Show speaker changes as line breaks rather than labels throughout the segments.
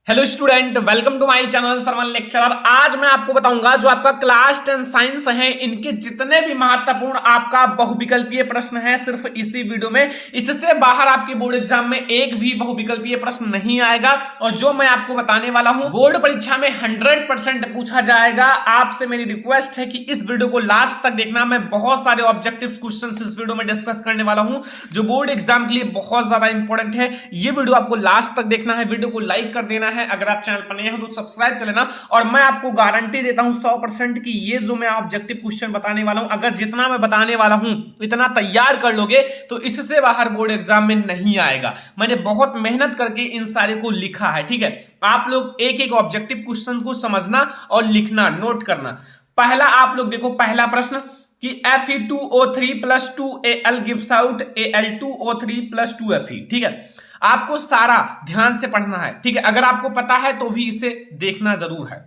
Hello student, welcome to my channel Sarvan lecturer. आज मैं आपको बताऊंगा जो आपका क्लास 10 साइंस है इनके जितने भी महत्वपूर्ण आपका बहुविकल्पीय प्रश्न है सिर्फ इसी वीडियो में। इससे बाहर आपके बोर्ड एग्जाम में एक भी बहुविकल्पीय प्रश्न नहीं आएगा और जो मैं आपको बताने वाला हूं बोर्ड परीक्षा में 100% पूछा जाएगा। आपसे मेरी रिक्वेस्ट है कि इस वीडियो को लास्ट तक देखना। मैं बहुत सारे ऑब्जेक्टिव क्वेश्चन इस वीडियो में डिस्कस करने वाला हूं जो बोर्ड एग्जाम के लिए बहुत ज्यादा इंपॉर्टेंट है। ये वीडियो आपको लास्ट तक देखना है, वीडियो को लाइक कर देना है, अगर आप चैनल पर नए हो तो सब्सक्राइब कर लेना। और मैं आपको गारंटी देता हूं 100% कि ये जो मैं ऑब्जेक्टिव क्वेश्चन बताने वाला हूं, अगर जितना मैं बताने वाला हूं इतना तैयार कर लोगे तो इससे बाहर बोर्ड एग्जाम में नहीं आएगा। मैंने बहुत मेहनत करके इन सारे को लिखा है, ठीक है। आप लोग एक एक ऑब्जेक्टिव क्वेश्चन को समझना और लिखना, नोट करना। पहला आप लोग देखो, पहला प्रश्न कि Fe2O3 + 2Al gives out Al2O3 + 2Fe, ठीक है। आपको सारा ध्यान से पढ़ना है, ठीक है। अगर आपको पता है तो भी इसे देखना जरूर है।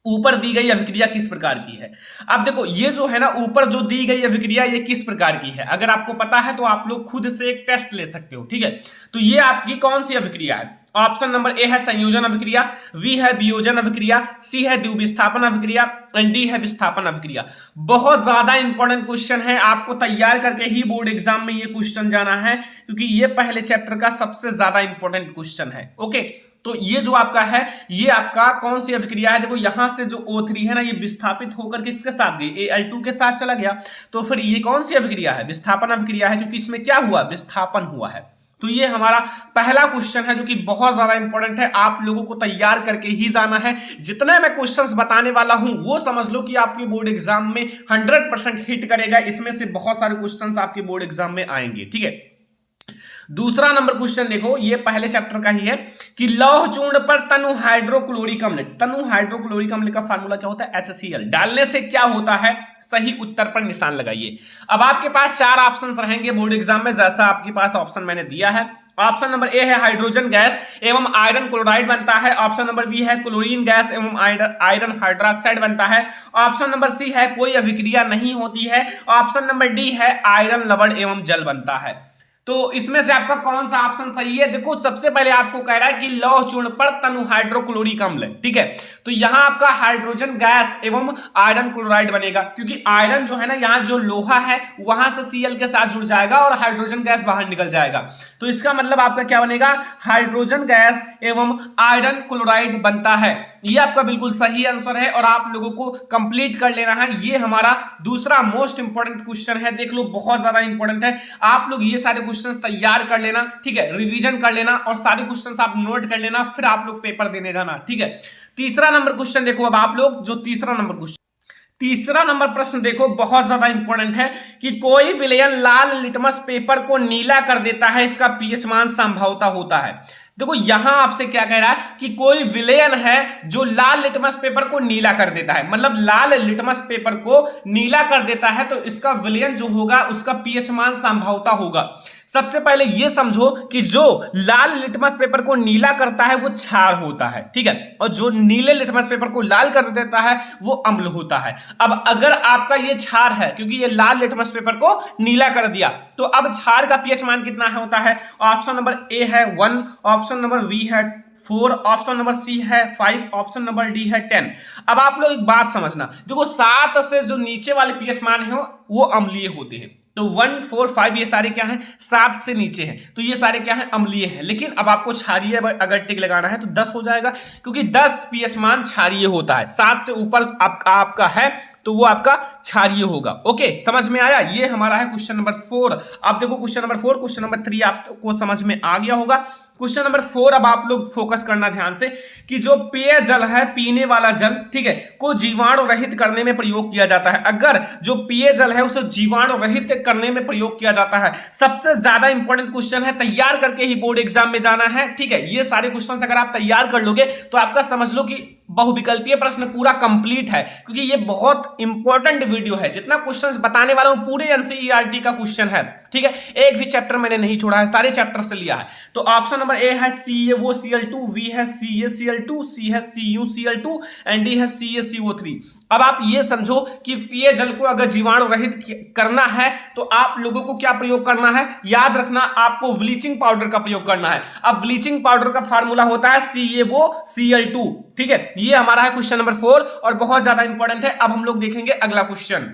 ऊपर दी गई अभिक्रिया किस प्रकार की है। अब देखो ये जो है ना, ऊपर जो दी गई अभिक्रिया ये किस प्रकार की है, अगर आपको पता है तो आप लोग खुद से एक टेस्ट ले सकते हो, ठीक है। तो ये आपकी कौन सी अभिक्रिया है। ऑप्शन नंबर ए है संयोजन अभिक्रिया, बी है वियोजन अभिक्रिया, सी है द्विविस्थापन अभिक्रिया एंड डी है विस्थापन अभिक्रिया। बहुत ज्यादा इंपॉर्टेंट क्वेश्चन है, आपको तैयार करके ही बोर्ड एग्जाम में ये क्वेश्चन जाना है क्योंकि ये पहले चैप्टर का सबसे ज्यादा इंपॉर्टेंट क्वेश्चन है। ओके, तो ये जो आपका है ये आपका कौन सी अभिक्रिया है। देखो यहां से जो O3 है ना, ये विस्थापित होकर किसके साथ गई, Al2 के साथ चला गया। तो फिर ये कौन सी अभिक्रिया है, विस्थापन अभिक्रिया है, क्योंकि इसमें क्या हुआ, विस्थापन हुआ है। तो ये हमारा पहला क्वेश्चन है जो कि बहुत ज्यादा इंपॉर्टेंट है, आप लोगों को तैयार करके ही जाना है। जितने मैं क्वेश्चंस बताने वाला हूं वो समझ लो कि आपके बोर्ड एग्जाम में 100% हिट करेगा। इसमें से बहुत सारे क्वेश्चंस आपके बोर्ड एग्जाम में आएंगे, ठीक है। दूसरा नंबर क्वेश्चन देखो, ये पहले चैप्टर का ही है कि लौह चूर्ण पर तनु हाइड्रोक्लोरिक अम्ल, तनु हाइड्रोक्लोरिक अम्ल का फार्मूला क्या होता है, HCl, डालने से क्या होता है। सही उत्तर पर निशान लगाइए। अब आपके पास 4 ऑप्शन रहेंगे बोर्ड एग्जाम में, जैसा आपके पास ऑप्शन मैंने दिया है। ऑप्शन नंबर ए है हाइड्रोजन गैस एवं आयरन क्लोराइड बनता है। ऑप्शन नंबर बी है क्लोरीन गैस एवं आयरन हाइड्रोक्साइड बनता है। ऑप्शन नंबर सी है कोई अभिक्रिया नहीं होती है। ऑप्शन नंबर डी है आयरन लवण एवं जल बनता है। तो इसमें से आपका कौन सा ऑप्शन सही है। देखो सबसे पहले आपको कह रहा है कि लौह चूर्ण पर तनु हाइड्रोक्लोरिक अम्ल, ठीक है। तो यहां आपका हाइड्रोजन गैस एवं आयरन क्लोराइड बनेगा, क्योंकि आयरन जो है ना, यहां जो लोहा है वहां से Cl के साथ जुड़ जाएगा और हाइड्रोजन गैस बाहर निकल जाएगा। तो इसका मतलब आपका क्या बनेगा, हाइड्रोजन गैस एवं आयरन क्लोराइड बनता है। ये आपका बिल्कुल सही आंसर है और आप लोगों को कंप्लीट कर लेना है। ये हमारा दूसरा मोस्ट इंपॉर्टेंट क्वेश्चन है, देख लो बहुत ज्यादा इंपॉर्टेंट है। आप लोग ये सारे क्वेश्चंस तैयार कर लेना, ठीक है, रिवीजन कर लेना और सारे क्वेश्चंस आप नोट कर लेना, फिर आप लोग पेपर देने जाना, ठीक है। तीसरा नंबर क्वेश्चन देखो, अब आप लोग जो तीसरा नंबर प्रश्न देखो, बहुत ज्यादा इंपॉर्टेंट है कि कोई विलयन लाल लिटमस पेपर को नीला कर देता है, इसका पीएच मान संभवतः होता है। देखो यहां आपसे क्या कह रहा है कि कोई विलयन है जो लाल लिटमस पेपर को नीला कर देता है, मतलब लाल लिटमस पेपर को नीला कर देता है, तो इसका विलयन जो होगा उसका पीएच मान संभवतः होगा। सबसे पहले यह समझो कि जो लाल लिटमस पेपर को नीला करता है वो क्षार होता है, ठीक है, और जो नीले लिटमस पेपर को लाल कर देता है वो अम्ल होता है। अब अगर आपका ये क्षार है, क्योंकि ये लाल लिटमस पेपर को नीला कर दिया, तो अब क्षार का पीएच मान कितना होता है। ऑप्शन नंबर ए है 1, ऑप्शन नंबर बी है 4, ऑप्शन नंबर सी है 5, ऑप्शन नंबर डी है 10। अब आप लोग एक बात समझना, देखो 7 से जो नीचे वाले पीएच मान है वो अम्लीय होते हैं। तो 1, 4, 5 ये सारे क्या हैं, 7 से नीचे हैं, तो ये सारे क्या हैं, अम्लीय हैं। लेकिन अब आपको क्षारीय अगर टिक लगाना है तो 10 हो जाएगा, क्योंकि 10 पीएच मान क्षारीय होता है। 7 से ऊपर आपका है तो वो आपका क्षारीय होगा। ओके, समझ में आया। ये हमारा है क्वेश्चन नंबर 4। अब देखो क्वेश्चन नंबर 4, क्वेश्चन नंबर 3 आपको समझ में आ गया होगा। क्वेश्चन नंबर 4 अब आप लोग फोकस करना ध्यान से कि जो पेय जल है, पीने वाला जल, ठीक है, को जीवाणु रहित करने में प्रयोग किया जाता है। अगर जो पेय जल है उसे जीवाणु रहित करने में प्रयोग किया जाता है, सबसे ज्यादा इंपॉर्टेंट क्वेश्चन है, तैयार करके ही बोर्ड एग्जाम में जाना है, ठीक है। ये सारे क्वेश्चन अगर आप तैयार कर लोगे तो आपका समझ लो कि बहुविकल्पीय प्रश्न पूरा कंप्लीट है, क्योंकि ये बहुत इंपॉर्टेंट वीडियो है। जितना क्वेश्चंस बताने वाला हूं पूरे एनसीईआरटी का क्वेश्चन है, ठीक है, एक भी चैप्टर मैंने नहीं छोड़ा है, सारे चैप्टर से लिया है। तो ऑप्शन नंबर ए है CaOCl2, V है CaCl2, C है CuCl2 एंड D है CaCO3। अब आप ये समझो कि पेयजल को अगर जीवाणु रहित करना है तो आप लोगों को क्या प्रयोग करना है, याद रखना, आपको ब्लीचिंग पाउडर का प्रयोग करना है। अब ब्लीचिंग पाउडर का फार्मूला होता है CaOCl2, ठीक है। ये हमारा है क्वेश्चन नंबर 4 और बहुत ज्यादा इंपॉर्टेंट है। अब हम लोग देखेंगे अगला क्वेश्चन,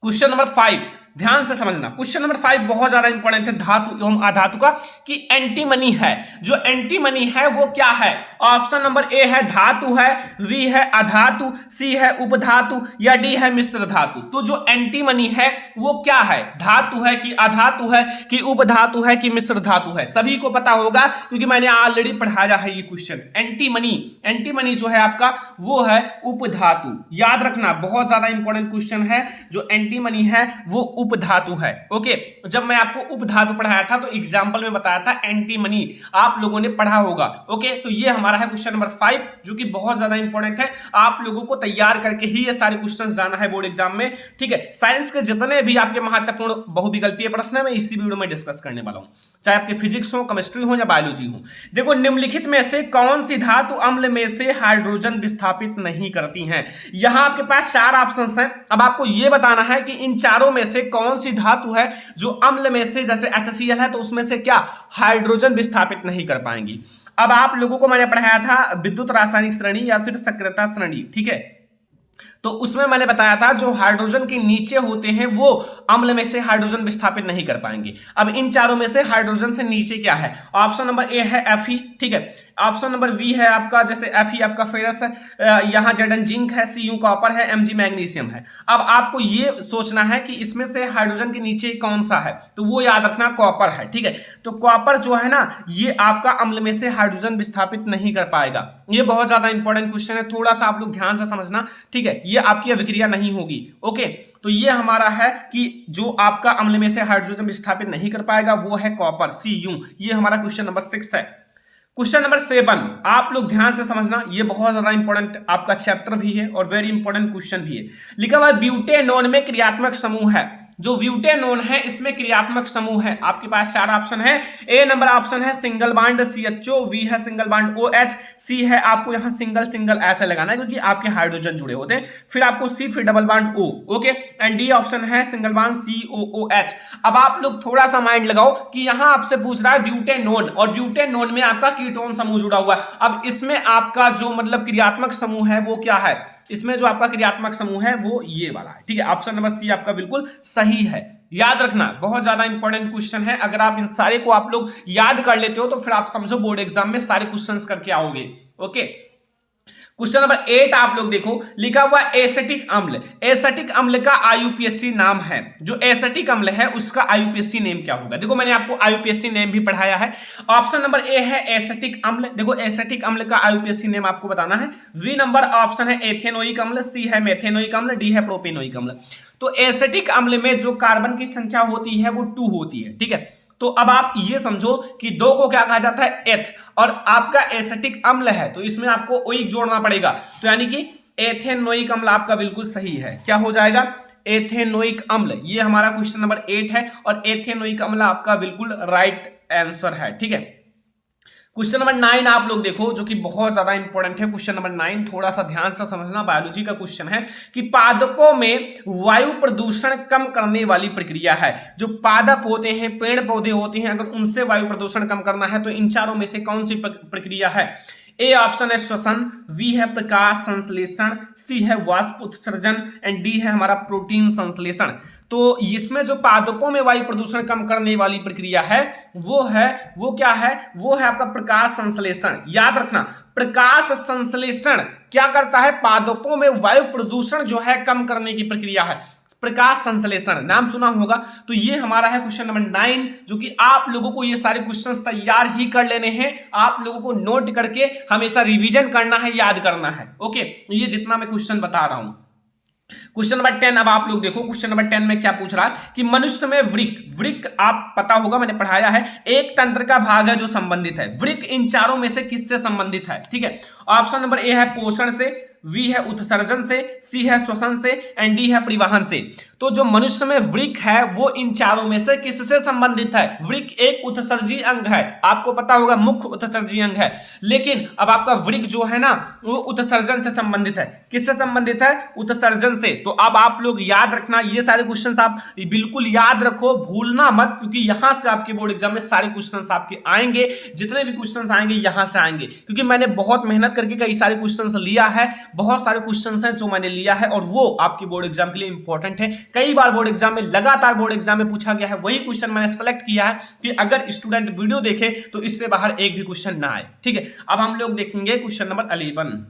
क्वेश्चन नंबर 5। ध्यान से समझना, क्वेश्चन नंबर 5 बहुत ज्यादा इंपॉर्टेंट है धातु एवं अधातु का, कि एंटीमनी है। जो एंटीमनी है वो क्या है? ऑप्शन नंबर ए है धातु है, वी है अधातु, सी है उपधातु या डी है मिश्र धातु। तो जो एंटीमनी है वो क्या है? धातु है कि अधातु है कि उपधातु है कि मिश्र धातु है? सभी को पता होगा क्योंकि मैंने ऑलरेडी पढ़ाया है ये क्वेश्चन। एंटीमनी जो है आपका वो है उपधातु। याद रखना, बहुत ज्यादा इंपॉर्टेंट क्वेश्चन है। जो एंटीमनी है वो उपधातु है। ओके, जब मैं आपको उपधातु पढ़ाया था तो एग्जांपल में बताया था एंटीमनी, आप लोगों ने पढ़ा होगा। ओके, तो ये हमारा है क्वेश्चन नंबर 5 जो कि बहुत ज्यादा इंपॉर्टेंट है। आप लोगों को तैयार करके ही ये सारे क्वेश्चन जाना है बोर्ड एग्जाम में, ठीक है। साइंस के जितने भी आपके महत्वपूर्ण बहुविकल्पीय प्रश्न है मैं इसी वीडियो में डिस्कस करने वाला हूं, चाहे आपके फिजिक्स हो, केमिस्ट्री हो या बायोलॉजी हो। देखो, निम्नलिखित में से कौन सी धातु अम्ल में से हाइड्रोजन विस्थापित नहीं करती है? यहां आपके पास 4 ऑप्शंस हैं। अब आपको यह बताना है कि इन चारों में से कौन सी धातु है जो अम्ल में से, जैसे HCl है तो उसमें से क्या हाइड्रोजन विस्थापित नहीं कर पाएंगी। अब आप लोगों को मैंने पढ़ाया था विद्युत रासायनिक श्रेणी या फिर सक्रियता श्रेणी, ठीक है। तो उसमें मैंने बताया था जो हाइड्रोजन के नीचे होते हैं वो अम्ल में से हाइड्रोजन विस्थापित नहीं कर पाएंगे। अब इन चारों में से हाइड्रोजन से नीचे क्या है? ऑप्शन नंबर ए है Fe, ठीक है। ऑप्शन नंबर बी है आपका, जैसे Fe आपका फेरस है, यहाँ Zn जिंक है, Cu कॉपर है, Mg मैग्नीशियम है। अब आपको ये सोचना है कि इसमें से हाइड्रोजन के नीचे कौन सा है, तो वो याद रखना कॉपर है, ठीक है। तो कॉपर जो है ना, ये आपका अम्ल में से हाइड्रोजन विस्थापित नहीं कर पाएगा। ये बहुत ज्यादा इंपॉर्टेंट क्वेश्चन है, थोड़ा सा आप लोग ध्यान से समझना, ठीक है। ये आपकी अभिक्रिया नहीं होगी। ओके, तो ये हमारा है कि जो आपका अम्ल में से हाइड्रोजन विस्थापित नहीं कर पाएगा वो है कॉपर, Cu। ये हमारा क्वेश्चन नंबर 6 है। क्वेश्चन नंबर 7 आप लोग ध्यान से समझना, ये बहुत ज्यादा इंपॉर्टेंट आपका चैप्टर भी है और वेरी इंपॉर्टेंट क्वेश्चन भी है। लिखा हुआ है ब्यूटेनोन में क्रियात्मक समूह है। जो ब्यूटेनोन है इसमें क्रियात्मक समूह है। आपके पास 4 ऑप्शन है। ए नंबर ऑप्शन है सिंगल बॉन्ड CHO, V है सिंगल बॉन्ड OH, C है आपको यहाँ सिंगल सिंगल ऐसे लगाना है क्योंकि आपके हाइड्रोजन जुड़े होते हैं, फिर आपको C फिर double bond O, okay, and D option है सिंगल बॉन्ड COOH। अब आप लोग थोड़ा सा माइंड लगाओ कि यहाँ आपसे पूछ रहा है ब्यूटेनोन और ब्यूटेनोन में आपका कीटोन समूह जुड़ा हुआ है। अब इसमें आपका जो मतलब क्रियात्मक समूह है वो क्या है? इसमें जो आपका क्रियात्मक समूह है वो ये वाला है, ठीक है। ऑप्शन नंबर सी आपका बिल्कुल सही है। याद रखना, बहुत ज्यादा इंपॉर्टेंट क्वेश्चन है। अगर आप इन सारे को आप लोग याद कर लेते हो तो फिर आप समझो बोर्ड एग्जाम में सारे क्वेश्चंस करके आओगे। ओके, क्वेश्चन नंबर 8 आप लोग देखो, लिखा हुआ एसिटिक अम्ल। एसिटिक अम्ल का IUPAC नाम है। जो एसिटिक अम्ल है उसका IUPAC नेम क्या होगा? देखो, मैंने आपको IUPAC नेम भी पढ़ाया है। ऑप्शन नंबर ए है एसिटिक अम्ल। देखो, एसिटिक अम्ल का IUPAC नेम आपको बताना है। बी नंबर ऑप्शन है एथेनोइक अम्ल, सी है मेथेनोइक अम्ल, डी है प्रोपेनोइक अम्ल। तो एसिटिक अम्ल में जो कार्बन की संख्या होती है वो 2 होती है, ठीक है। तो अब आप ये समझो कि 2 को क्या कहा जाता है? एथ, और आपका एसिटिक अम्ल है तो इसमें आपको ओइक जोड़ना पड़ेगा, तो यानी कि एथेनोइक अम्ल आपका बिल्कुल सही है। क्या हो जाएगा? एथेनोइक अम्ल। ये हमारा क्वेश्चन नंबर 8 है और एथेनोइक अम्ल आपका बिल्कुल राइट आंसर है, ठीक है। क्वेश्चन नंबर 9 आप लोग देखो, जो कि बहुत ज्यादा इंपॉर्टेंट है। क्वेश्चन नंबर 9 थोड़ा सा ध्यान से समझना, बायोलॉजी का क्वेश्चन है कि पादपों में वायु प्रदूषण कम करने वाली प्रक्रिया है। जो पादप होते हैं, पेड़ पौधे होते हैं, अगर उनसे वायु प्रदूषण कम करना है तो इन चारों में से कौन सी प्रक्रिया है? ए ऑप्शन है श्वसन, बी है प्रकाश संश्लेषण, सी है वाष्प उत्सर्जन एंड डी है हमारा प्रोटीन संश्लेषण। तो इसमें जो पादपों में वायु प्रदूषण कम करने वाली प्रक्रिया है वो क्या है? वो है आपका प्रकाश संश्लेषण। याद रखना, प्रकाश संश्लेषण क्या करता है? पादपों में वायु प्रदूषण जो है कम करने की प्रक्रिया है प्रकाश संश्लेषण, नाम सुना होगा। तो ये हमारा है क्वेश्चन नंबर 9, जो कि आप लोगों को ये सारे क्वेश्चंस तैयार ही कर लेने हैं। आप लोगों को नोट करके हमेशा रिवीजन करना है, याद करना है। ओके, ये जितना मैं क्वेश्चन बता रहा हूं। क्वेश्चन नंबर 10, अब आप लोग देखो क्वेश्चन नंबर 10 में क्या पूछ रहा है कि मनुष्य में वृक्क, वृक्क आप पता होगा मैंने पढ़ाया है, एक तंत्र का भाग है जो संबंधित है। वृक्क इन चारों में से किससे संबंधित है? ठीक है, ऑप्शन नंबर ए है पोषण से, वी है उत्सर्जन से, सी है श्वसन से एंड डी है परिवहन से। तो जो मनुष्य में वृक्क है वो इन चारों में से किससे संबंधित है? वृक्क एक उत्सर्जी अंग है, आपको पता होगा मुख्य उत्सर्जी अंग है, लेकिन अब आपका वृक्क जो है ना वो उत्सर्जन से संबंधित है। किससे संबंधित है? उत्सर्जन से। तो अब आप लोग याद रखना, ये सारे क्वेश्चन आप बिल्कुल याद रखो, भूलना मत, क्योंकि यहां से आपके बोर्ड एग्जाम में सारे क्वेश्चन आपके आएंगे, जितने भी क्वेश्चन आएंगे यहां से आएंगे, क्योंकि मैंने बहुत मेहनत करके कई सारे क्वेश्चन लिया है, बहुत सारे क्वेश्चंस हैं जो मैंने लिया है और वो आपके बोर्ड एग्जाम के लिए इंपॉर्टेंट है। कई बार बोर्ड एग्जाम में, लगातार बोर्ड एग्जाम में पूछा गया है, वही क्वेश्चन मैंने सेलेक्ट किया है कि अगर स्टूडेंट वीडियो देखे तो इससे बाहर एक भी क्वेश्चन ना आए। ठीक है, अब हम लोग देखेंगे क्वेश्चन नंबर 11।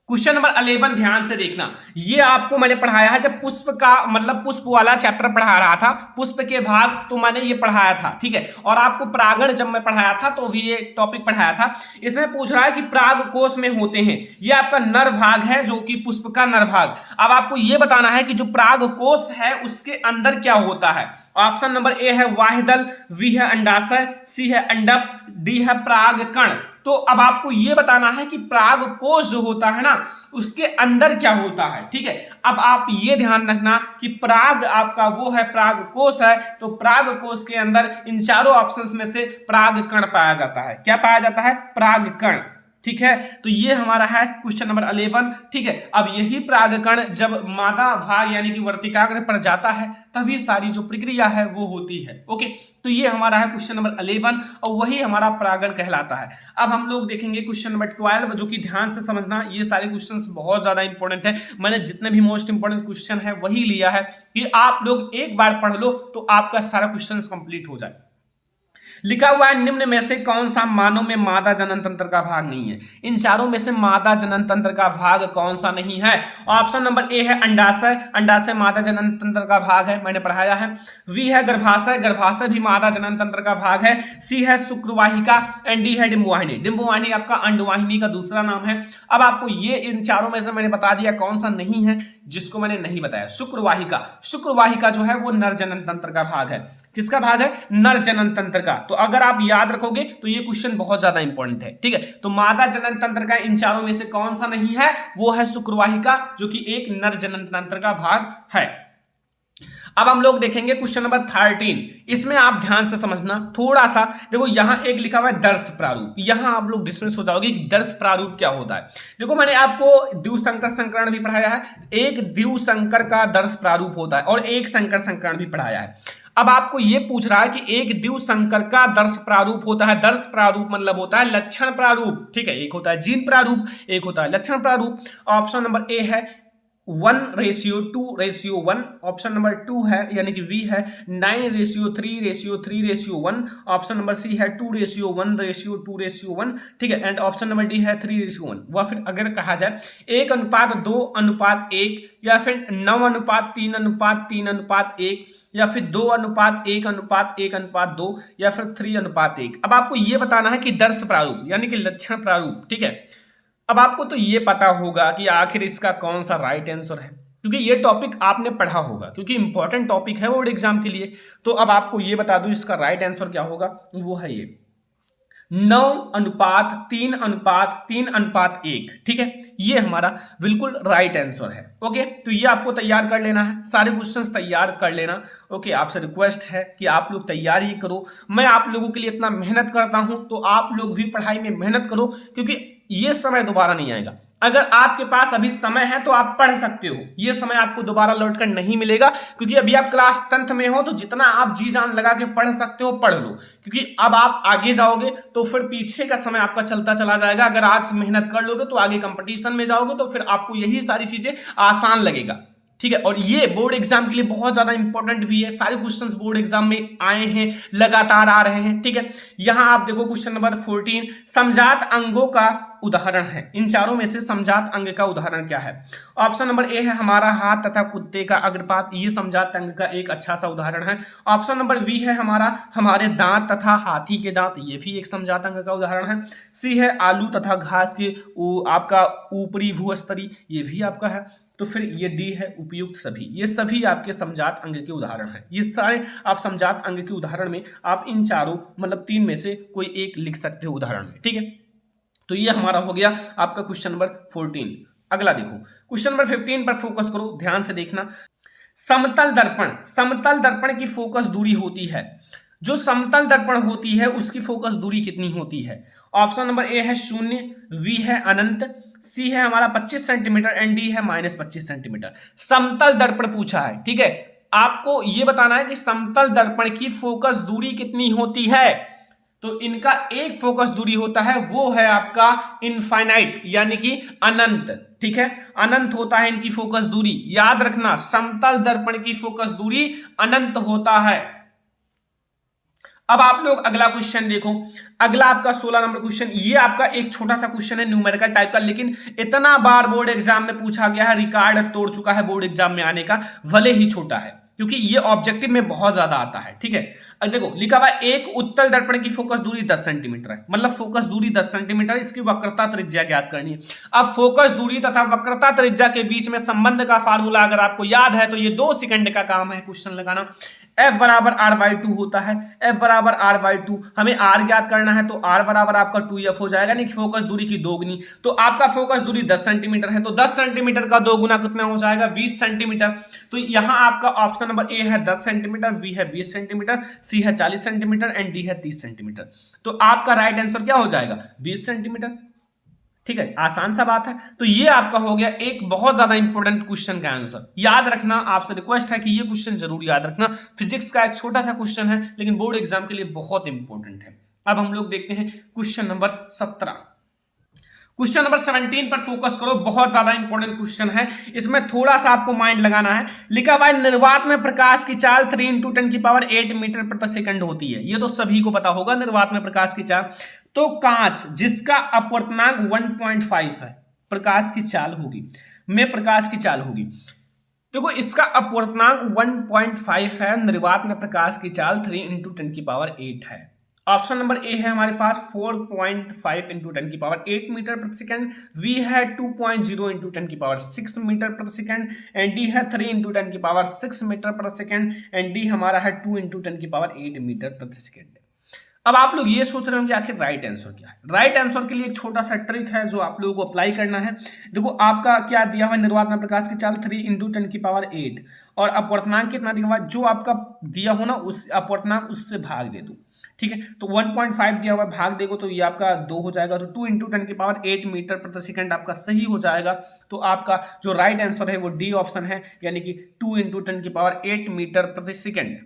क्वेश्चन नंबर 11 ध्यान से देखना, ये आपको मैंने पढ़ाया है जब पुष्प का मतलब पुष्प वाला चैप्टर पढ़ा रहा था, पुष्प के भाग तो मैंने ये पढ़ाया था। ठीक है, और आपको परागण जब मैं पढ़ाया था तो भी ये टॉपिक पढ़ाया था। इसमें पूछ रहा है कि पराग कोश में होते हैं, ये आपका नर भाग है जो कि पुष्प का नर भाग। अब आपको ये बताना है कि जो पराग कोश है उसके अंदर क्या होता है। ऑप्शन नंबर ए है वाहिदल, वी है अंडाशय, सी है अंडप, डी है परागकण। तो अब आपको यह बताना है कि पराग कोश जो होता है ना उसके अंदर क्या होता है। ठीक है, अब आप ये ध्यान रखना कि पराग आपका वो है पराग कोश है, तो पराग कोश के अंदर इन चारों ऑप्शंस में से परागकण पाया जाता है। क्या पाया जाता है? परागकण। ठीक है, तो ये हमारा है क्वेश्चन नंबर 11। ठीक है, अब यही परागकण जब मादा भाग यानी कि वर्तिकाग्र पर जाता है तभी सारी जो प्रक्रिया है वो होती है। ओके, तो ये हमारा है क्वेश्चन नंबर 11 और वही हमारा परागण कहलाता है। अब हम लोग देखेंगे क्वेश्चन नंबर 12, जो कि ध्यान से समझना, ये सारे क्वेश्चंस बहुत ज्यादा इंपॉर्टेंट है। मैंने जितने भी मोस्ट इंपॉर्टेंट क्वेश्चन है वही लिया है कि आप लोग एक बार पढ़ लो तो आपका सारा क्वेश्चन कंप्लीट हो जाए। लिखा हुआ है निम्न में से कौन सा मानव में मादा जनन तंत्र का भाग नहीं है? इन चारों में से मादा जनन तंत्र का भाग कौन सा नहीं है? ऑप्शन नंबर ए है अंडाशय, अंडाशय मादा जनन तंत्र का भाग है, मैंने पढ़ाया है। वी है गर्भाशय, गर्भाशय भी मादा जनन तंत्र का भाग है। सी है शुक्रवाहिका एंड डी है डिंबवाहिनी, डिंबवाहिनी आपका अंडवाहिनी का दूसरा नाम है। अब आपको ये इन चारों में से मैंने बता दिया कौन सा नहीं है, जिसको मैंने नहीं बताया शुक्रवाहिका। शुक्रवाहिका जो है वो नर जनन तंत्र का भाग है। किसका भाग है? नर जनन तंत्र का। तो अगर आप याद रखोगे तो ये क्वेश्चन बहुत ज्यादा इंपॉर्टेंट है। ठीक है, तो मादा जनन तंत्र का इन चारों में से कौन सा नहीं है? वो है शुक्रवाहिका, जो कि एक नर जनन तंत्र का भाग है। अब हम लोग देखेंगे क्वेश्चन नंबर 13। इसमें आप ध्यान से समझना थोड़ा सा, देखो यहां एक लिखा हुआ है दर्श प्रारूप, यहां आप लोग डिस्कस हो जाओगे कि दर्श प्रारूप क्या होता है। देखो मैंने आपको द्विसंकर संकरण भी पढ़ाया है, एक द्विसंकर का दर्श प्रारूप होता है और एक संकर संकरण भी पढ़ाया है। अब आपको यह पूछ रहा है कि एक द्विसंकर का दर्श प्रारूप होता है। दर्श प्रारूप मतलब होता है लक्षण प्रारूप। ठीक है, एक होता है जीन प्रारूप, एक होता है लक्षण प्रारूप। ऑप्शन नंबर ए है 1:2:1। ऑप्शन नंबर 2 है यानी कि वी है 9:3:3:1। ऑप्शन नंबर सी है 2:1:2:1। ठीक है, एंड ऑप्शन नंबर डी है 3:1। वह फिर अगर कहा जाए 1:2:1 या फिर 9:3:3:1 या फिर 2:1:1:2 या फिर 3:1। अब आपको यह बताना है कि दर्श प्रारूप यानी कि लक्षण प्रारूप। ठीक है, अब आपको तो ये पता होगा कि आखिर इसका कौन सा राइट आंसर है, क्योंकि ये टॉपिक आपने पढ़ा होगा, क्योंकि इंपॉर्टेंट टॉपिक है बोर्ड एग्जाम के लिए। तो अब आपको ये बता दूं इसका राइट आंसर क्या होगा, वो है ये 9:3:3:1। ठीक है, ये हमारा बिल्कुल राइट आंसर है। ओके, तो ये आपको तैयार कर लेना है, सारे क्वेश्चंस तैयार कर लेना। ओके, आपसे रिक्वेस्ट है कि आप लोग तैयारी करो। मैं आप लोगों के लिए इतना मेहनत करता हूं तो आप लोग भी पढ़ाई में मेहनत करो, क्योंकि ये समय दोबारा नहीं आएगा। अगर आपके पास अभी समय है तो आप पढ़ सकते हो, ये समय आपको दोबारा लौट कर नहीं मिलेगा, क्योंकि अभी आप क्लास 10th में हो तो जितना आप जी जान लगा के पढ़ सकते हो पढ़ लो, क्योंकि अब आप आगे जाओगे तो फिर पीछे का समय आपका चलता चला जाएगा। अगर आज मेहनत कर लोगे तो आगे कंपटीशन में जाओगे तो फिर आपको यही सारी चीजें आसान लगेगा। ठीक है, और ये बोर्ड एग्जाम के लिए बहुत ज्यादा इंपॉर्टेंट भी है। सारे क्वेश्चंस बोर्ड एग्जाम में आए हैं, लगातार आ रहे हैं। ठीक है, यहां आप देखो क्वेश्चन नंबर 14, समजात अंगों का उदाहरण है? इन चारों में से समजात अंग का उदाहरण क्या है? ऑप्शन नंबर ए है हमारा हाथ तथा कुत्ते का अग्रपात, ये समजात अंग का एक अच्छा सा उदाहरण है। ऑप्शन नंबर बी है हमारे दांत तथा हाथी के दांत, ये भी एक समजात अंग का उदाहरण है। सी है आलू तथा घास के आपका ऊपरी भूस्तरी, ये भी आपका है। तो फिर ये डी है उपयुक्त सभी, ये सभी आपके समजात अंग के उदाहरण हैं। ये सारे आप समजात अंग के उदाहरण में आप इन चारों मतलब 3 में से कोई एक लिख सकते हो उदाहरण में, ठीक है। तो ये हमारा हो गया आपका क्वेश्चन नंबर 14। अगला देखो क्वेश्चन नंबर 15 पर फोकस करो, ध्यान से देखना। समतल दर्पण की फोकस दूरी होती है, जो समतल दर्पण होती है उसकी फोकस दूरी कितनी होती है? ऑप्शन नंबर ए है 0, बी है अनंत, सी है हमारा 25 सेंटीमीटर एंड डी है -25 सेंटीमीटर। समतल दर्पण पूछा है, ठीक है। आपको यह बताना है कि समतल दर्पण की फोकस दूरी कितनी होती है। तो इनका एक फोकस दूरी होता है, वो है आपका इनफाइनाइट यानी कि अनंत, ठीक है। अनंत होता है इनकी फोकस दूरी, याद रखना समतल दर्पण की फोकस दूरी अनंत होता है। अब आप लोग अगला क्वेश्चन देखो, अगला आपका 16 नंबर क्वेश्चन। ये आपका एक छोटा सा क्वेश्चन है न्यूमेरिकल टाइप का, लेकिन इतना बार बोर्ड एग्जाम में पूछा गया है, रिकॉर्ड तोड़ चुका है बोर्ड एग्जाम में आने का, भले ही छोटा है क्योंकि ये ऑब्जेक्टिव में बहुत ज्यादा आता है, ठीक है। अब देखो लिखा हुआ एक उत्तल दर्पण की फोकस दूरी 10 सेंटीमीटर है, मतलब फोकस दूरी 10 सेंटीमीटर, इसकी वक्रता त्रिज्या ज्ञात करनी है। अब फोकस दूरी तथा वक्रता त्रिज्या के बीच में संबंध का फार्मूला अगर आपको याद है तो ये 2 सेकंड का काम है क्वेश्चन लगाना। F बराबर r/2 होता है, F बराबर r/2, हमें r ज्ञात करना है तो r बराबर आपका 2f हो जाएगा, नहीं फोकस दूरी की 2 गुनी। तो आपका फोकस दूरी 10 सेंटीमीटर है, तो 10 सेंटीमीटर का 2 गुना कितना हो जाएगा? 20 सेंटीमीटर। तो यहां आपका ऑप्शन नंबर ए है 10 सेंटीमीटर, बी है 20 सेंटीमीटर, सी है 40 सेंटीमीटर एंड डी है 30 सेंटीमीटर। तो आपका राइट आंसर क्या हो जाएगा? 20 सेंटीमीटर, ठीक है। आसान सा बात है। तो ये आपका हो गया एक बहुत ज्यादा इंपॉर्टेंट क्वेश्चन का आंसर। याद रखना, आपसे रिक्वेस्ट है कि ये क्वेश्चन जरूर याद रखना। फिजिक्स का एक छोटा सा क्वेश्चन है लेकिन बोर्ड एग्जाम के लिए बहुत इंपॉर्टेंट है। अब हम लोग देखते हैं क्वेश्चन नंबर 17। क्वेश्चन नंबर 17 पर फोकस करो, बहुत ज्यादा इंपॉर्टेंट क्वेश्चन है, इसमें थोड़ा सा आपको माइंड लगाना है। लिखा हुआ है निर्वात में प्रकाश की चाल 3 × 10⁸ मीटर प्रति सेकंड होती है। ये तो सभी को पता होगा निर्वात में प्रकाश की चाल। तो कांच जिसका अपवर्तनांक 1.5 है, प्रकाश की चाल होगी में प्रकाश की चाल होगी। देखो इसका अपवर्तनांक 1.5 है, निर्वात में प्रकाश की चाल 3 × 10⁸ है। ऑप्शन नंबर ए है हमारे पास 4.5 × 10⁸ मीटर प्रति सेकंड, वी है 2.0 × 10⁶ मीटर प्रति सेकंड एंड डी है 3 × 10⁶ मीटर प्रति सेकंड एंड डी हमारा है 2 × 10⁸ मीटर प्रति सेकंड। अब आप लोग ये सोच रहे होंगे आखिर राइट आंसर क्या है। राइट आंसर के लिए एक छोटा सा ट्रिक है जो आप लोगों को अप्लाई करना है। देखो आपका क्या दिया हुआ है, निर्वात में प्रकाश की चाल 3 × 10⁸ और अपवर्तनांक कितना दिया हुआ है, जो आपका दिया हो ना उस अपवर्तनांक उससे भाग दे दो, ठीक है। तो 1.5 दिया हुआ है, भाग देगो तो ये आपका 2 हो जाएगा, तो 2 × 10⁸ मीटर प्रति सेकंड आपका सही हो जाएगा। तो आपका जो राइट आंसर है वो डी ऑप्शन है, यानी कि 2 × 10⁸ मीटर प्रति सेकंड।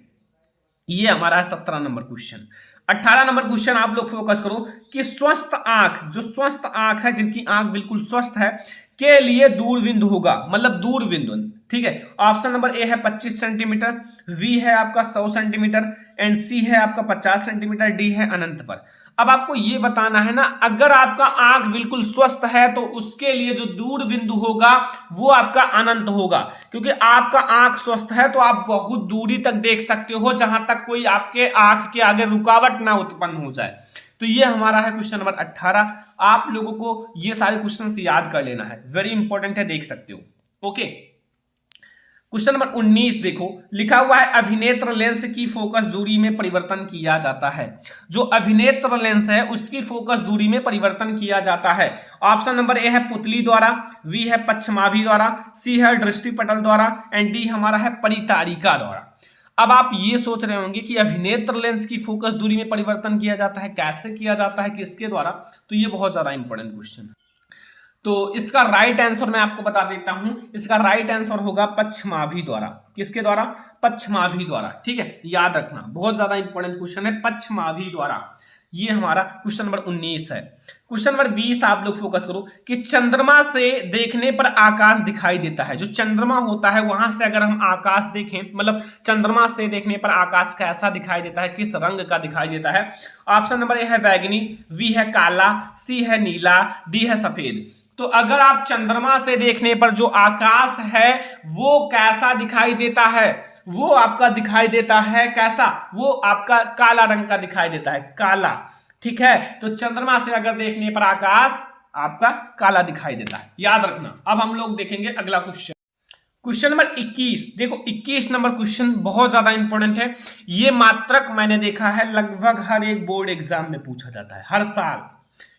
ये हमारा 17 नंबर क्वेश्चन। 18 नंबर क्वेश्चन आप लोग फोकस करो कि स्वस्थ आंख, जो स्वस्थ आंख है, जिनकी आंख बिल्कुल स्वस्थ है, के लिए दूरबिंदु होगा, मतलब दूरबिंदु, ठीक है। ऑप्शन नंबर ए है 25 सेंटीमीटर, वी है आपका 100 सेंटीमीटर एंड सी है आपका 50 सेंटीमीटर, डी है अनंत पर। अब आपको ये बताना है ना, अगर आपका आंख बिल्कुल स्वस्थ है तो उसके लिए जो दूरबिंदु होगा वो आपका अनंत होगा, क्योंकि आपका आंख स्वस्थ है तो आप बहुत दूरी तक देख सकते हो जहां तक कोई आपके आंख के आगे रुकावट ना उत्पन्न हो जाए। तो ये हमारा है क्वेश्चन नंबर 18। आप लोगों को ये सारे क्वेश्चंस याद कर लेना है, वेरी इंपॉर्टेंट है, देख सकते हो। ओके, क्वेश्चन नंबर 19 देखो, लिखा हुआ है अभिनेत्र लेंस की फोकस दूरी में परिवर्तन किया जाता है। जो अभिनेत्र लेंस है उसकी फोकस दूरी में परिवर्तन किया जाता है। ऑप्शन नंबर ए है पुतली द्वारा, वी है पश्चिमाभि द्वारा, सी है दृष्टिपटल द्वारा एंड डी हमारा है परितारिका द्वारा। अब आप ये सोच रहे होंगे कि अभिनेत्र लेंस की फोकस दूरी में परिवर्तन किया जाता है, कैसे किया जाता है, किसके द्वारा? तो ये बहुत ज्यादा इंपॉर्टेंट क्वेश्चन है। तो इसका राइट आंसर मैं आपको बता देता हूं, इसका राइट आंसर होगा पश्चिमाभि द्वारा। किसके द्वारा? पश्चिमाभि द्वारा, ठीक है, याद रखना, बहुत ज्यादा इंपॉर्टेंट क्वेश्चन है, पश्चिमाभि द्वारा। ये हमारा क्वेश्चन नंबर 19 है। क्वेश्चन नंबर 20 आप लोग फोकस करो कि चंद्रमा से देखने पर आकाश दिखाई देता है। जो चंद्रमा होता है वहां से अगर हम आकाश देखें, मतलब चंद्रमा से देखने पर आकाश कैसा दिखाई देता है, किस रंग का दिखाई देता है। ऑप्शन नंबर ए है बैगनी, बी है काला, सी है नीला, डी है सफेद। तो अगर आप चंद्रमा से देखने पर जो आकाश है वो कैसा दिखाई देता है, वो आपका दिखाई देता है कैसा, वो आपका काला रंग का दिखाई देता है, काला। ठीक है, तो चंद्रमा से अगर देखने पर आकाश आपका काला दिखाई देता है, याद रखना। अब हम लोग देखेंगे अगला क्वेश्चन, क्वेश्चन नंबर 21। देखो 21 नंबर क्वेश्चन बहुत ज्यादा इंपॉर्टेंट है। ये मात्रक मैंने देखा है लगभग हर एक बोर्ड एग्जाम में पूछा जाता है हर साल।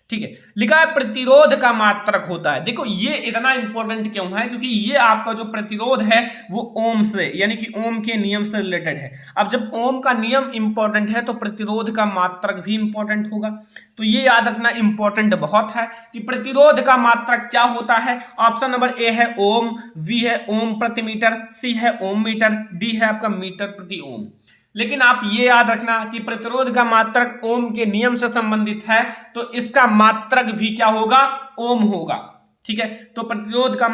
ठीक है, लिखा है प्रतिरोध का मात्रक होता है। देखो ये इतना इंपॉर्टेंट क्यों है, क्योंकि ये आपका जो प्रतिरोध है वो ओम से, यानी कि ओम के नियम से रिलेटेड है। अब जब ओम का नियम इंपॉर्टेंट है तो प्रतिरोध का मात्रक भी इंपॉर्टेंट होगा। तो ये याद रखना इंपॉर्टेंट बहुत है कि प्रतिरोध का मात्रक क्या होता है। ऑप्शन नंबर ए है ओम, बी है ओम प्रति मीटर, सी है ओम मीटर, डी है आपका मीटर प्रति ओम। लेकिन आप ये याद रखना कि प्रतिरोध का मात्रक ओम के नियम से संबंधित है, तो इसका मात्रक भी क्या होगा, ओम होगा। ठीक है, तो प्रतिरोध का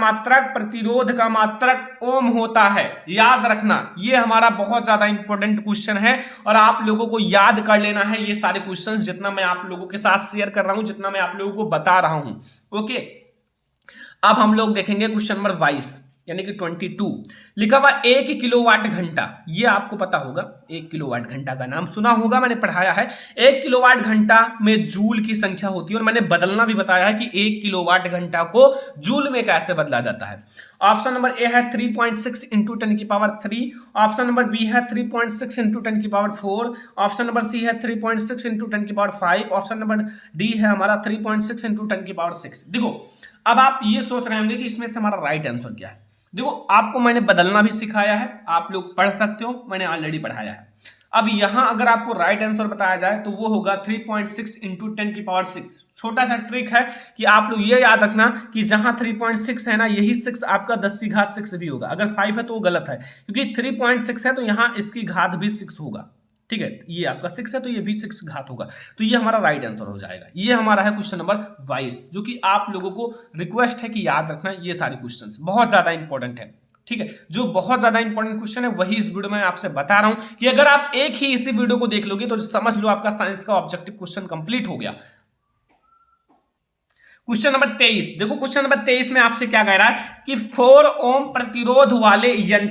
मात्रक ओम होता है, याद रखना। ये हमारा बहुत ज्यादा इंपॉर्टेंट क्वेश्चन है और आप लोगों को याद कर लेना है ये सारे क्वेश्चंस, जितना मैं आप लोगों के साथ शेयर कर रहा हूं, जितना मैं आप लोगों को बता रहा हूं। ओके, अब हम लोग देखेंगे क्वेश्चन नंबर 22 यानी कि 22। लिखा हुआ 1 किलोवाट घंटा, ये आपको पता होगा 1 किलोवाट घंटा का नाम सुना होगा, मैंने पढ़ाया है। 1 किलोवाट घंटा में जूल की संख्या होती है और मैंने बदलना भी बताया है कि 1 किलोवाट घंटा को जूल में कैसे बदला जाता है। ऑप्शन नंबर ए है 3.6 इंटू 10 की पावर 3, ऑप्शन नंबर बी है 3.6 इंटू 10 की पावर 4, ऑप्शन नंबर सी है 3.6 इंटू 10 की पावर 5, ऑप्शन नंबर डी है हमारा 3.6 इंटू 10 की पावर 6। देखो अब आप ये सोच रहे होंगे कि इसमें से हमारा राइट आंसर क्या है। देखो आपको मैंने बदलना भी सिखाया है, आप लोग पढ़ सकते हो, मैंने ऑलरेडी पढ़ाया है। अब यहां अगर आपको राइट आंसर बताया जाए तो वो होगा 3.6 इंटू 10 की पावर 6। छोटा सा ट्रिक है कि आप लोग ये याद रखना कि जहां 3.6 है ना, यही 6 आपका 10 की घात 6 भी होगा। अगर 5 है तो वो गलत है, क्योंकि 3.6 है तो यहाँ इसकी घात भी 6 होगा। ठीक है, ये आपका 6 है तो ये भी 6 घात होगा, तो ये हमारा राइट आंसर हो जाएगा। ये हमारा है क्वेश्चन नंबर 22, जो कि आप लोगों को रिक्वेस्ट है कि याद रखना ये सारे क्वेश्चंस बहुत ज्यादा इंपॉर्टेंट है। ठीक है, जो बहुत ज्यादा इंपॉर्टेंट क्वेश्चन है वही इस वीडियो में आपसे बता रहा हूं कि अगर आप एक ही इसी वीडियो को देख लोगे तो समझ लो आपका साइंस का ऑब्जेक्टिव क्वेश्चन कंप्लीट हो गया। Question number 23। देखो क्वेश्चन नंबर 23 में आपसे क्या कह रहा है कि 4 ओम प्रतिरोध वाले यन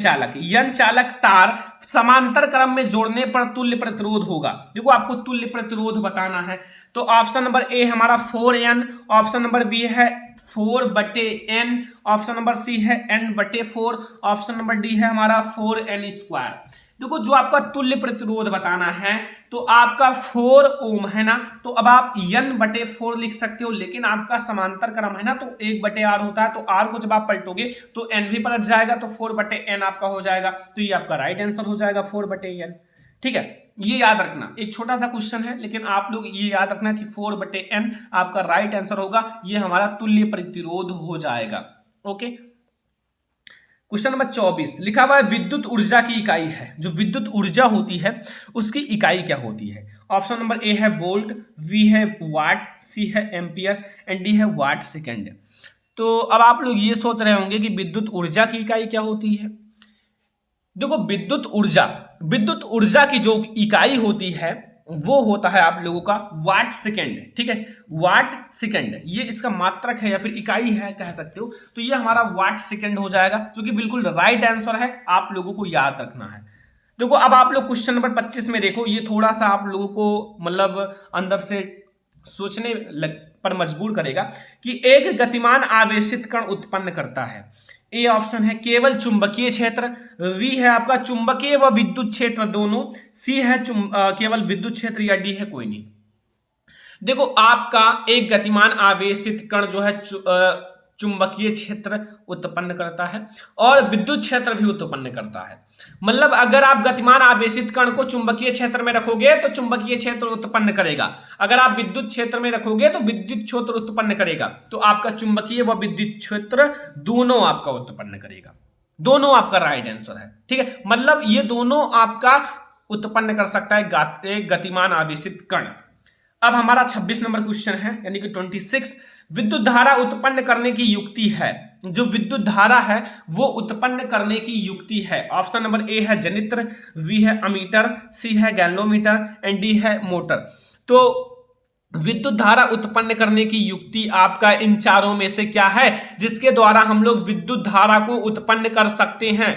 चालक तार समांतर क्रम में जोड़ने पर तुल्य प्रतिरोध होगा। देखो आपको तुल्य प्रतिरोध बताना है, तो ऑप्शन नंबर ए हमारा 4n, ऑप्शन नंबर बी है 4/n, ऑप्शन नंबर सी है n/4, ऑप्शन नंबर डी है हमारा 4n²। देखो जो आपका तुल्य प्रतिरोध बताना है तो आपका 4 ओम है ना, तो अब आप n/4 लिख सकते हो, लेकिन आपका समांतर क्रम है ना तो 1/r होता है, तो r को जब आप पलटोगे तो n भी पलट जाएगा, तो 4/n आपका हो जाएगा। तो ये आपका राइट आंसर हो जाएगा 4/n। ठीक है, ये याद रखना, एक छोटा सा क्वेश्चन है लेकिन आप लोग ये याद रखना कि 4/n आपका राइट आंसर होगा, ये हमारा तुल्य प्रतिरोध हो जाएगा। ओके, क्वेश्चन नंबर 24 लिखा हुआ है विद्युत ऊर्जा की इकाई है। जो विद्युत ऊर्जा होती है उसकी इकाई क्या होती है। ऑप्शन नंबर ए है वोल्ट, बी है वाट, सी है एम्पियर एंड डी है वाट सेकेंड। तो अब आप लोग ये सोच रहे होंगे कि विद्युत ऊर्जा की इकाई क्या होती है। देखो विद्युत ऊर्जा की जो इकाई होती है वो होता है आप लोगों का वाट सेकेंड। ठीक है, वाट सेकेंड ये इसका मात्रक है या फिर इकाई है कह सकते हो, तो ये हमारा वाट सेकेंड हो जाएगा, जो कि बिल्कुल राइट आंसर है, आप लोगों को याद रखना है। देखो अब आप लोग क्वेश्चन नंबर 25 में देखो, ये थोड़ा सा आप लोगों को मतलब अंदर से सोचने पर मजबूर करेगा कि एक गतिमान आवेशित कण उत्पन्न करता है। ए ऑप्शन है केवल चुंबकीय क्षेत्र, वी है आपका चुंबकीय व विद्युत क्षेत्र दोनों, सी है केवल विद्युत क्षेत्र या डी है कोई नहीं। देखो आपका एक गतिमान आवेशित कण जो है चुंबकीय क्षेत्र उत्पन्न करता है और विद्युत क्षेत्र भी उत्पन्न करता है। मतलब अगर आप गतिमान आवेशित कण को चुंबकीय क्षेत्र में रखोगे तो चुंबकीय क्षेत्र उत्पन्न करेगा, अगर आप विद्युत क्षेत्र में रखोगे तो विद्युत क्षेत्र उत्पन्न करेगा। तो आपका चुंबकीय व विद्युत क्षेत्र दोनों आपका उत्पन्न करेगा, दोनों आपका राइट आंसर है। ठीक है, मतलब ये दोनों आपका उत्पन्न कर सकता है एक गतिमान आवेशित कण। अब हमारा 26 नंबर क्वेश्चन है यानी कि 26, विद्युत धारा उत्पन्न करने की युक्ति है। जो विद्युत धारा है वो उत्पन्न करने की युक्ति है। ऑप्शन नंबर ए है जनित्र, बी है अमीटर, सी है गैल्वेनोमीटर एंड डी है मोटर। तो विद्युत धारा उत्पन्न करने की युक्ति आपका इन चारों में से क्या है जिसके द्वारा हम लोग विद्युत धारा को उत्पन्न कर सकते हैं।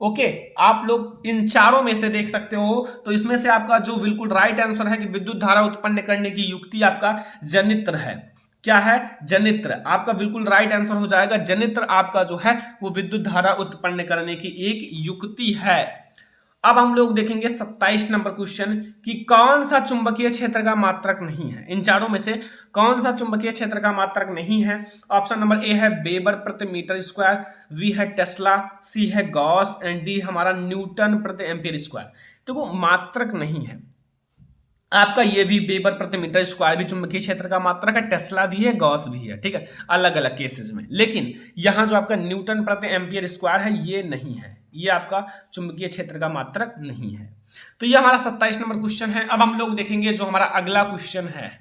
ओके, आप लोग इन चारों में से देख सकते हो। तो इसमें से आपका जो बिल्कुल राइट आंसर है कि विद्युत धारा उत्पन्न करने की युक्ति आपका जनित्र है। क्या है? जनित्र। आपका बिल्कुल राइट आंसर हो जाएगा जनित्र। आपका जो है वो विद्युत धारा उत्पन्न करने की एक युक्ति है। अब हम लोग देखेंगे 27 नंबर क्वेश्चन कि कौन सा चुंबकीय क्षेत्र का मात्रक नहीं है। इन चारों में से कौन सा चुंबकीय क्षेत्र का मात्रक नहीं है। ऑप्शन नंबर ए है वेबर प्रति मीटर स्क्वायर, बी है टेस्ला, सी है गॉस एंड डी हमारा न्यूटन प्रति एम्पीयर स्क्वायर। तो वो मात्रक नहीं है आपका। ये भी वेबर प्रति मीटर स्क्वायर भी चुंबकीय क्षेत्र का मात्रक है, टेस्ला भी है, गॉस भी है, ठीक है, अलग अलग केसेस में। लेकिन यहाँ जो आपका न्यूटन प्रति एम्पीयर स्क्वायर है ये नहीं है, ये आपका चुंबकीय क्षेत्र का मात्रक नहीं है। तो ये हमारा 27 नंबर क्वेश्चन है। अब हम लोग देखेंगे जो हमारा अगला क्वेश्चन है,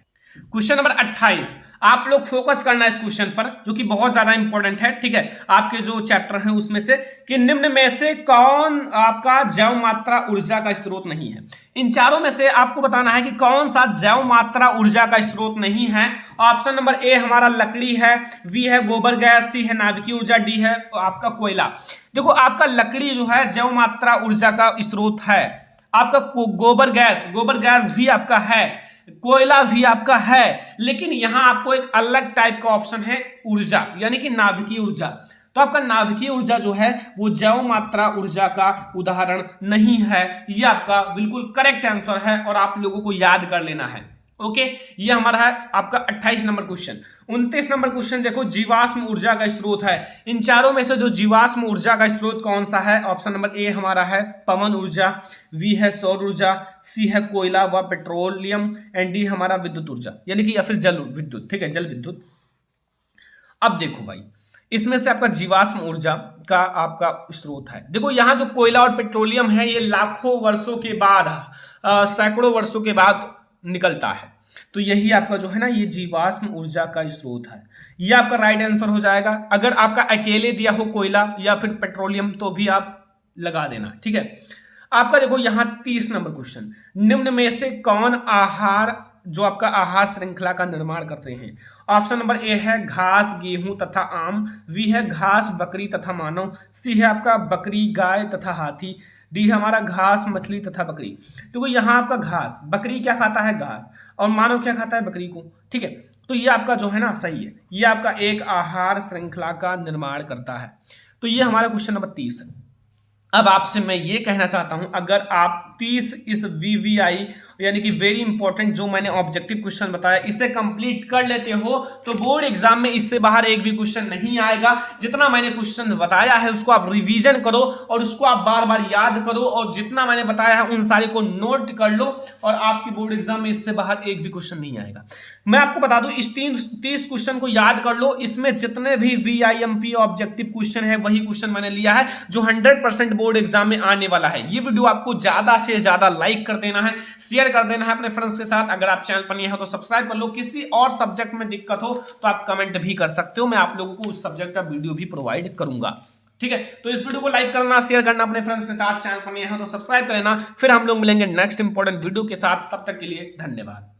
क्वेश्चन नंबर 28। आप लोग फोकस करना है इस क्वेश्चन पर जो कि बहुत ज्यादा इंपॉर्टेंट है, ठीक है, आपके जो चैप्टर है उसमें से कि निम्न में से कौन आपका जैव मात्रा ऊर्जा का स्रोत नहीं है। इन चारों में से आपको बताना है कि कौन सा जैव मात्रा ऊर्जा का स्रोत नहीं है। ऑप्शन नंबर ए हमारा लकड़ी है, बी है गोबर गैस, सी है नाभिकीय ऊर्जा, डी है आपका कोयला। देखो आपका लकड़ी जो है जैव मात्रा ऊर्जा का स्रोत है। आपका गोबर गैस भी आपका है, कोयला भी आपका है, लेकिन यहां आपको एक अलग टाइप का ऑप्शन है ऊर्जा यानी कि नाभिकीय ऊर्जा। तो आपका नाभिकीय ऊर्जा जो है वो जैव मात्रा ऊर्जा का उदाहरण नहीं है। ये आपका बिल्कुल करेक्ट आंसर है और आप लोगों को याद कर लेना है। ओके, ये हमारा है आपका 28 नंबर क्वेश्चन। 29 नंबर क्वेश्चन देखो, जीवाश्म ऊर्जा का स्रोत है। इन चारों में से जो जीवाश्म ऊर्जा का स्रोत कौन सा है। ऑप्शन नंबर ए हमारा है पवन ऊर्जा, बी है सौर ऊर्जा, सी है कोयला व पेट्रोलियम एंड डी हमारा विद्युत ऊर्जा यानी कि या फिर जल विद्युत, ठीक है, जल विद्युत। अब देखो भाई, इसमें से आपका जीवाश्म ऊर्जा का आपका स्रोत है। देखो यहाँ जो कोयला और पेट्रोलियम है ये लाखों वर्षों के बाद, सैकड़ों वर्षों के बाद निकलता है। तो यही आपका जो है ना ये जीवाश्म ऊर्जा का स्रोत है। ये आपका राइट आंसर हो जाएगा। अगर आपका अकेले दिया हो कोयला या फिर पेट्रोलियम तो भी आप लगा देना, ठीक है। आपका देखो यहाँ 30 नंबर क्वेश्चन, निम्न में से कौन आहार जो आपका आहार श्रृंखला का निर्माण करते हैं। ऑप्शन नंबर ए है घास, गेहूं तथा आम, बी है घास, बकरी तथा मानव, सी है आपका बकरी, गाय तथा हाथी, डी है हमारा घास, मछली तथा बकरी। तो यहाँ आपका घास, बकरी क्या खाता है घास, और मानव क्या खाता है बकरी को, ठीक है। तो ये आपका जो है ना सही है, ये आपका एक आहार श्रृंखला का निर्माण करता है। तो ये हमारा क्वेश्चन नंबर 30 है। अब आपसे मैं ये कहना चाहता हूं, अगर आप 30 इस VVI यानी कि वेरी इंपॉर्टेंट जो मैंने ऑब्जेक्टिव क्वेश्चन बताया इसे कंप्लीट कर लेते हो तो बोर्ड एग्जाम में इससे बाहर एक भी क्वेश्चन नहीं आएगा। जितना मैंने क्वेश्चन बताया है उसको आप रिवीजन करो और उसको आप बार बार याद करो और जितना मैंने बताया है उन सारे को नोट कर लो और आपकी बोर्ड एग्जाम में इससे बाहर एक भी क्वेश्चन नहीं आएगा। मैं आपको बता दूं इस 30 क्वेश्चन को याद कर लो। इसमें जितने भी VIMP ऑब्जेक्टिव क्वेश्चन है वही क्वेश्चन मैंने लिया है जो 100% बोर्ड एग्जाम में आने वाला है। ये वीडियो आपको ज्यादा से ज्यादा लाइक कर देना है, शेयर कर देना है अपने फ्रेंड्स के साथ। अगर आप चैनल पर नए हो तो सब्सक्राइब कर लो। किसी और सब्जेक्ट में दिक्कत हो तो आप कमेंट भी कर सकते हो, मैं आप लोगों को उस सब्जेक्ट का वीडियो भी प्रोवाइड करूंगा, ठीक है। तो इस वीडियो को लाइक करना, शेयर करना अपने फ्रेंड्स के साथ। चैनल पर नए हो तो सब्सक्राइब कर लेना। फिर हम लोग मिलेंगे नेक्स्ट इंपॉर्टेंट वीडियो के साथ, तब तक के लिए धन्यवाद।